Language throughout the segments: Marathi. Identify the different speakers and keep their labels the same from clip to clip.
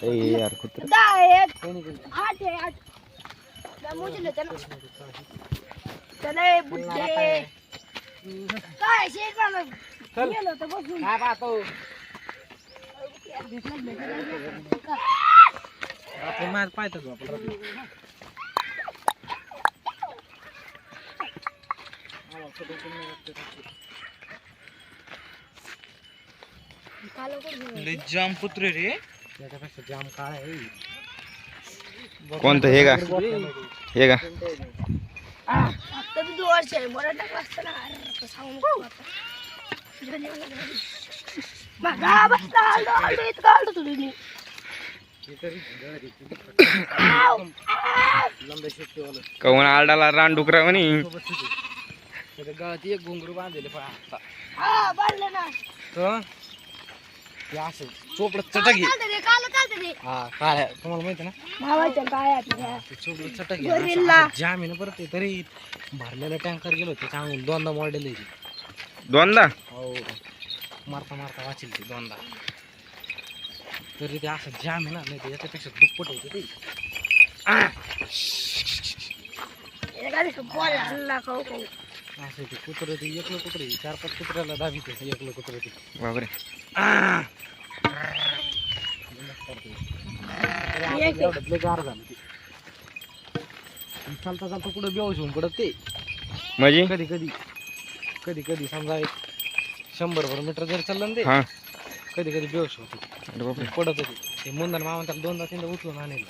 Speaker 1: ए यार कुत्रा
Speaker 2: चले बुड्ढे काय शेजारला गेलो तर बसून
Speaker 3: काय पाहतो आपण माझ पाहतो आपण
Speaker 1: लय जाम कुत्रे रे
Speaker 3: त्याच्यापेक्षा जाम काळ आहे
Speaker 1: कोणतं हे का हे का
Speaker 2: आता बी 2 वर्ष आहे मोठा टाकला असता ना सांगू नको आता बसला आलो इथं काढतो तुम्ही
Speaker 1: कवन आरडाला रानडुकरा म्हणी
Speaker 3: त्याच्या गळ्यात एक घुंगरू बांधले आता
Speaker 2: हा बांधलं ना
Speaker 3: ते असं चोपडत चटक घे
Speaker 2: काल चालते
Speaker 3: हा काळ्या तुम्हाला माहिती ना
Speaker 2: मावाच्या काय आपल्या
Speaker 3: ते चोपडत चटक
Speaker 2: गोरिल्ला.
Speaker 3: घे जाम आहे ना परत ते तरी भरलेलं टँकर गेलो त्याच्या अंगून 2दा मॉडेल
Speaker 1: दोनदा
Speaker 3: हो मारता मारता वाचेल ते 2दा तरी ते असं जाम आहे ना नाही याच्यापेक्षा दुप्पट होते ते
Speaker 2: बॉल हल्ला खाऊ खाऊ
Speaker 3: असं ते कुत्रं ते एकलं कुत्रं 4-5 कुत्र्याला दाबीत एकलं कुत्रं ते
Speaker 1: बापरे
Speaker 3: एवढ्यात लय गार झालं ते चालता चालता कुठं बेहोश होऊन पडत ते
Speaker 1: म्हणजे
Speaker 3: कधी कधी समजा एक 100 मीटर जरी चाललं ना ते
Speaker 1: हा
Speaker 3: कधी बेहोश होते
Speaker 1: अरे बापरे
Speaker 3: पडत होते ते मुंदन मामा त्याला 2दा-3दा उचलून आणेल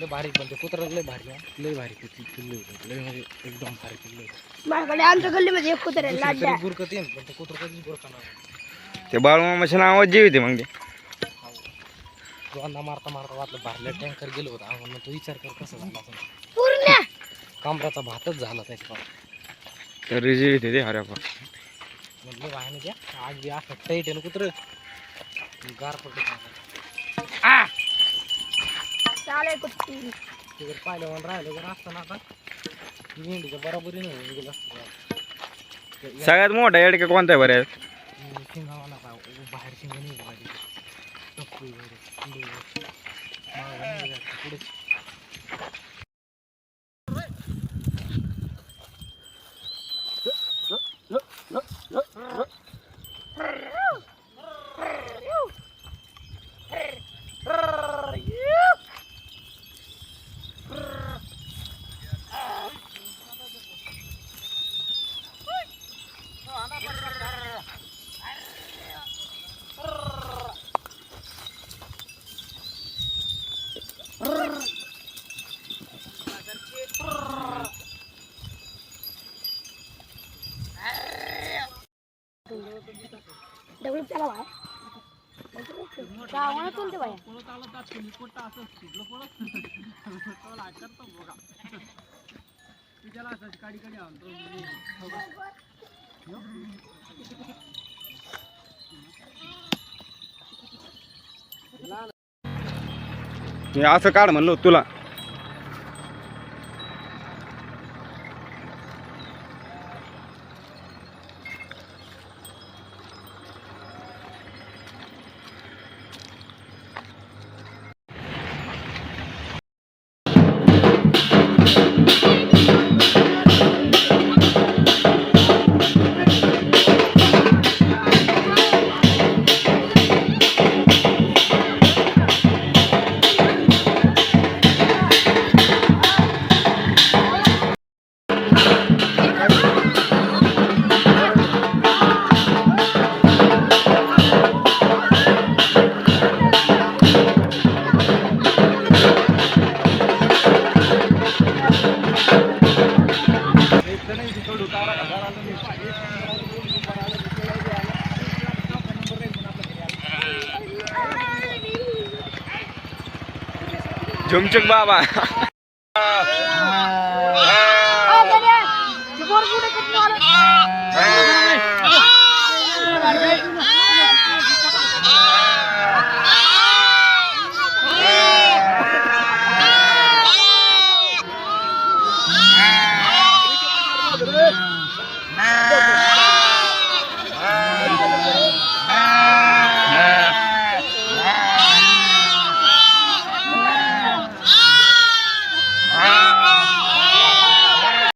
Speaker 3: लय भारी पण ते कुत्रा लय भारी लय भारी किल्ले होते लय म्हणजे एकदम भारी किल्ले होते
Speaker 2: माझ्याकडे आमच्या गल्लीमध्ये एक कुत्रा आहे, लाड्या
Speaker 3: गुरकत येईल पण ते कुत्र कधीच गुरकणार
Speaker 1: ते बाळूमामाच्या नावात जीव येते मग ते
Speaker 3: 2दा मारता वाटलं भरल्या टँकर गेलो होता म्हणून तो विचार कर कसं झाला असं
Speaker 2: पूर्ण
Speaker 3: कांबराचा भातच झाला त्याच्या
Speaker 1: तर जीव येते ते अरे बाप
Speaker 3: म्हटलं वाहने द्या आज बी असं टाईट आहे ना कुत्र गार पडतो
Speaker 2: चालेल कुत्ती
Speaker 3: ते जर पाहिल्यावर राहिलं जर असतं ना आता मेंढीच्या बरोबरीने होऊन गेलं असतं
Speaker 1: सगळ्यात मोठा येडका कोणता आहे बरं
Speaker 3: शिंगावाला बाहेर शिंग नाही पाहिजे टप्पू पुढे
Speaker 2: डबल चला बाय गावाला चलते बाय
Speaker 1: हे असं काढ म्हणलो तुला झुमचुक बाबा